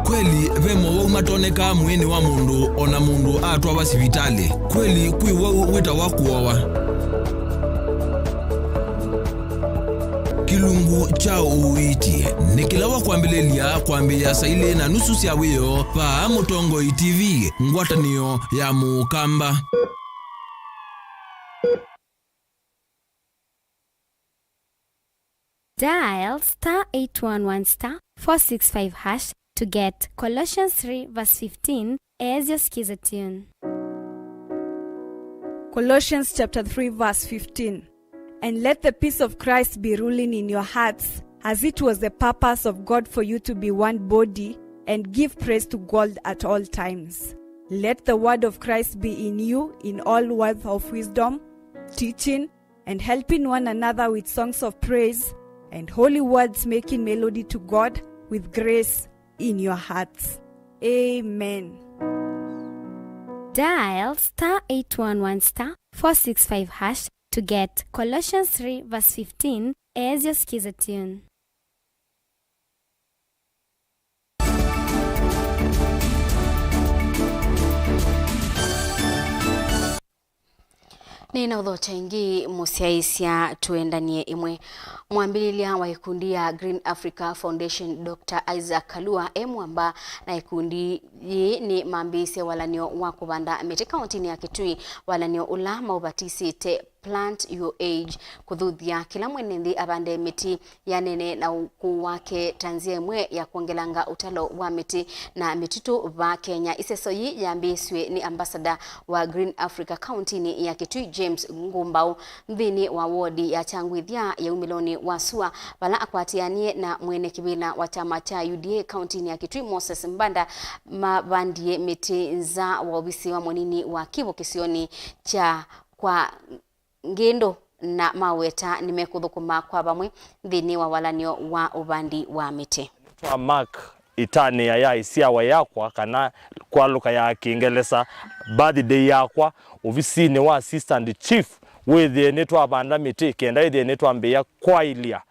Kweli ve Mauvoo matoneka mwini wa mundu ona mundu atwa basivitali. Kweli kwi wau wita wakuowa. Kilungu cha uiti nikilawa kuambilelia kuambia saile na nusu sia wiyo pa Mutongo TV ngwatanio ya mukamba. Dial *811*465# to get Colossians 3 verse 15 as your skiza tune. Colossians chapter 3 verse 15. And let the peace of Christ be ruling in your hearts, as it was the purpose of God for you to be one body and give praise to God at all times. Let the word of Christ be in you in all words of wisdom, teaching and helping one another with songs of praise and holy words, making melody to God with grace in your hearts. Amen. Dial *811*465# to get Colossians 3 verse 15 as your skiza tune. Nina udhocha ingi musiaisia tuendanie imwe. Mwambililia wa ikundi ya Green Africa Foundation Dr. Isaac Kalua mwamba na ikundi Yi ni mambise walanio wa kubanda miti kauntini ya Kitui walanio ulama ubatisi te plant your age kudhuthia kila mwenendi abande miti ya nene na ukuu wake tanzia mwe ya kuongelanga utalo wa miti na mititu va Kenya. Iseso yi yambiswe ni ambassador wa Green Africa kauntini ya Kitui James Ngumbau mvini wa wodi ya Changwithia ya umiloni wa Sua wala akwatianie na mwene kibila wa chama cha UDA kauntini ya Kitui Moses Mbanda mabandie miti za wabisi wa mwanini wa Kivu Kisioni cha kwa ngendo na maweta nimekuthukuma kwa bamwe thini wa walanio wa ubandi wa miti. Twa mark itani ya isiawa yakwa kana kwa luka ya Kiingereza birthday yakwa ofisini wa assistant chief withe netwa banda miti kenda ithe netwa mbeya kwa ilia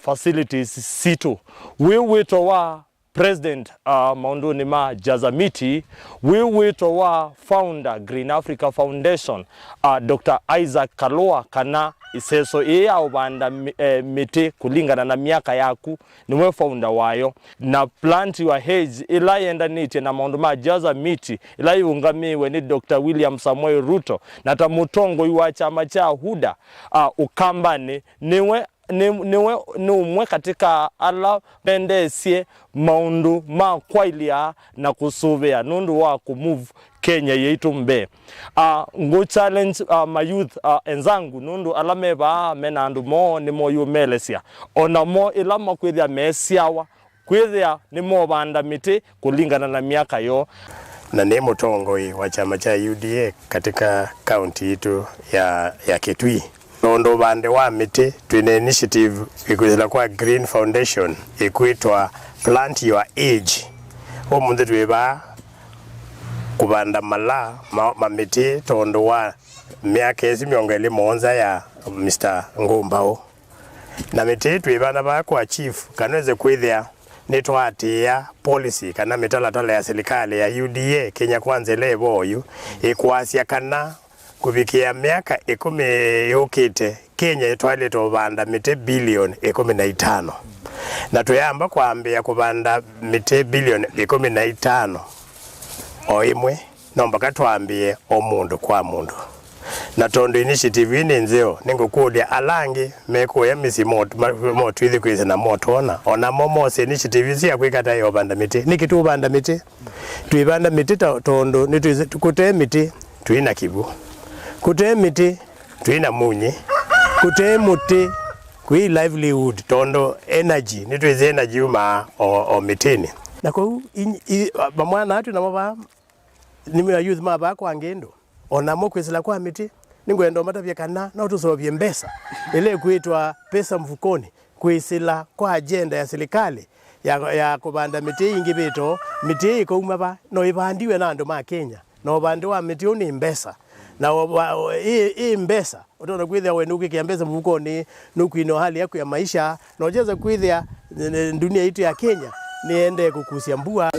facilities situ we wito wa President Maunduni ma Jazamiti, we wito wa founder Green Africa Foundation, Dr. Isaac Kalua kana iseso ya ubanda miti kulingana na miaka yaku niwe founder wayo na plant your hedge ila yenda niti na Maunduni ma Jazamiti ila yungamiwe ni Dr. William Samoei Ruto na tamutongo yuwa chama cha huda ukambani niwe umwe katika ala bendesie maundu ma kwailia na kusuvea nundu wa kumove Kenya yetu mbe ngo challenge my youth enzangu nundu alameba menandu mo ni mo yumelesia ona mo ilama kwithia mesiawa kwithia ni mo banda miti kulingana na miaka yo na ni mutongoi wa chama cha UDA katika county yetu ya Kitui. Nondo bande wa miti twine initiative ikwithila kwa Green Foundation ikwitwa Plant Your Age. Omundu twiba kubanda mala mamiti tondo wa miaka ezi miongeli monza ya Mr. Ngumbau. Na miti twiba na ba kwa chief kanweze kwithia nitwatia policy kana mitalatala ya serikali ya UDA Kenya Kwanza leboyu ikwasia kana kubikia miaka 10 yokite Kenya itwale tobanda mite bilioni 15 na tuyamba kwambia kubanda mite bilioni 15 oimwe nomba katwambie omundu kwa mundu na tondo initiative ine nzeo ningokulia alangi meko ya misi moto hithi kwisa na moto ona momose initiative isi ya kwikata yo banda mite nikitu banda mite tuibanda mite tondo nitukute mite tuina kibu kute miti tuina munyi kute muti kui livelihood tondo energy nitweze energy uma o mitini na kwa bamwana atu na maba nimi ya youth maba kwa ngendo ona mo kwesela kwa miti ningwendo matavya kana na utusovye mbesa ile kuitwa pesa mfukoni kwesela kwa agenda ya serikali ya kubanda miti ingi bito miti iko umaba no ibandiwe na ndo ma Kenya no bandiwa miti uni mbesa na hii mbesa utaona kwithia we nuki mbesa mfukoni nukwino hali yako ya maisha na ujeza kwithia dunia yetu ya Kenya niende kukusia mbua.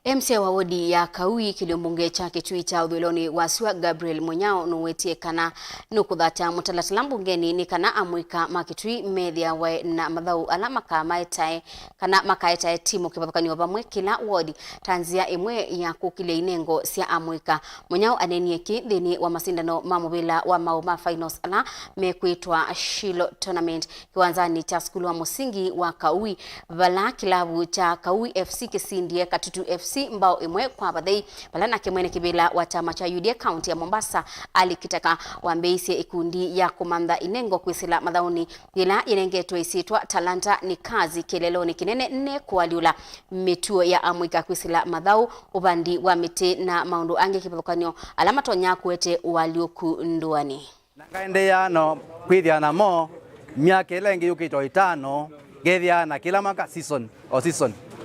MC wa wodi ya Kaui kiliombunge cha Kitui cha Udhuloni Wasua Gabriel Munyao nuwetie kana nukuthata mutalatala mbungeni ni kana amwika makitui media we na mathau ala makamaetae kana makaetae timu kibathukani bamwe kila wodi tanzia imwe ya kukile inengo sia amwika. Munyao anenie ki thini wa masindano mamubila wa mauma finals ala mekwitwa Shilo Tournament kiwanzani cha skulu wa musingi wa Kaui vala kilabu cha Kaui FC kisindie Katutu FC mbao imwe kwa badai balana kemwene kibila wa chama cha UDA county ya Mombasa alikitaka wambeisi ikundi ya kumanda inengo kwisila madhauni ila inengetwa isitwa talanta ni kazi keleloni kinene nne kualiula mituo ya amwika kwisila madhau ubandi wa miti na maundu ange kipavukanyo alama tonya kuete walioku nduani nangaende yano kwithia na mo miaka ilengi yukito itano gethia na kila maka season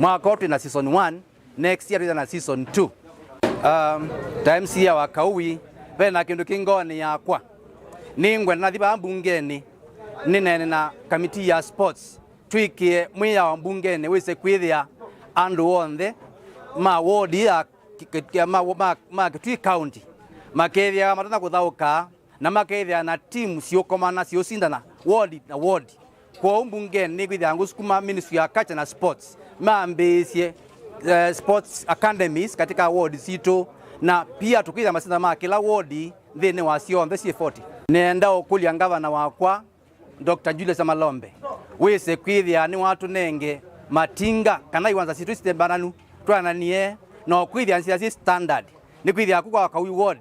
mwaka otu na season 1 next year na season 2 times ya Wakaui vena kindu kingoni yakwa ningwe na thiba mbungeni ninene na kamiti ya sports twikie mwiya wa mbungeni wise kwithia andu onthe ma ward ya ma Kitui county makethia matana kuthauka na makethia na team ciokomana ciocindana ward na ward kwa mbunge ni kwithia ngusukuma Ministry ya Culture na Sports maambĩcie sports academies katika ward cito na pia tukwithia macinda ma kila ward thini wa cionthe cie 40 nenda ukulia ngavana wakwa Dr. Julius Malombe wise kwithia ni watu nenge matinga kana iwanza citu citembananu twananie no kwithia cia standard ni kwithia kukwa kawi ward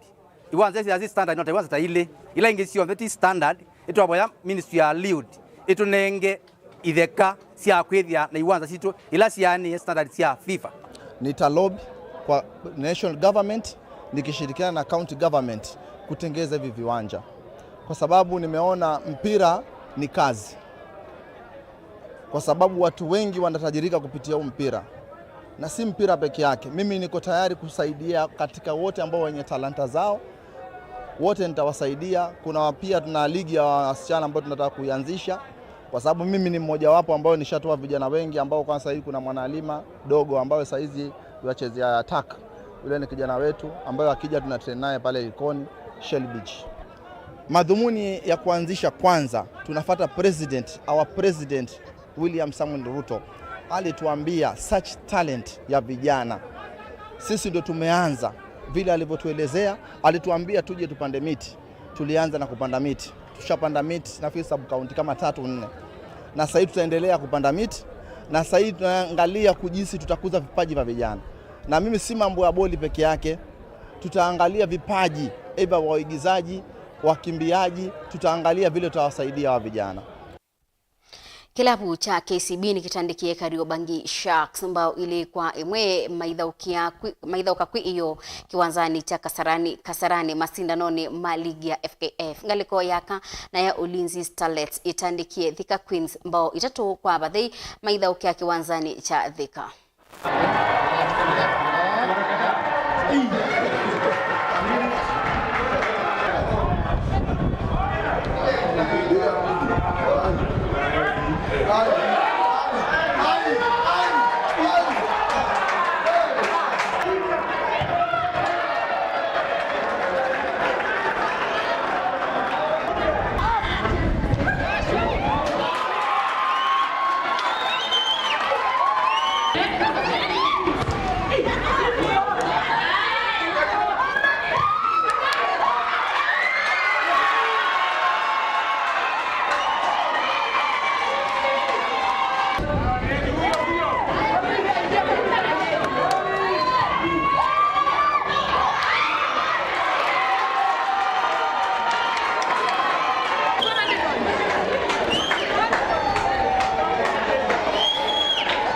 iwanza cia standard not iwanza ta ile ila ingi cionthe ti standard itwaboya Ministry ya Lead itunenge itheka cia kwithia na iwanza citu ila ciani standard cia FIFA. Nitalobi kwa national government nikishirikiana na county government kutengeza hivi viwanja, kwa sababu nimeona mpira ni kazi, kwa sababu watu wengi wanatajirika kupitia huu mpira, na si mpira peke yake. Mimi niko tayari kusaidia katika wote ambao wenye talanta zao, wote nitawasaidia. Kuna pia tuna ligi ya wasichana ambao tunataka kuianzisha, kwa sababu mimi ni mmoja wapo ambao nishatoa vijana wengi ambao kwa sasa hivi kuna Mwanalima dogo ambao sasa hizi yachezea attack. Yule ni kijana wetu ambaye akija tuna train naye pale Likoni Shell Beach. Madhumuni ya kuanzisha, kwanza tunafuata our president William Samuel Ruto alituambia such talent ya vijana. Sisi ndio tumeanza vile alivyotuelezea, alituambia tuje tupande miti. Tulianza na kupanda miti. Tushapanda miti na sub county kama 3-4. Na sasa tutaendelea kupanda miti, na sasa tunaangalia kujisi tutakuza vipaji vya vijana. Na mimi si mambo ya boli peke yake, tutaangalia vipaji eba waigizaji, wakimbiaji, tutaangalia vile tutawasaidia wa vijana. Kilabu cha KCB nikitandikie Kariobangi Sharks ambao ilikuwa imwe maithauka kwi iyo kiwanzani cha Kasarani masindanoni ma ligi ya FKF ngaliko yaka na ya Ulinzi Starlets itandikie Thika Queens ambao itatu kwa baadhi maithauka kiwanzani cha Thika.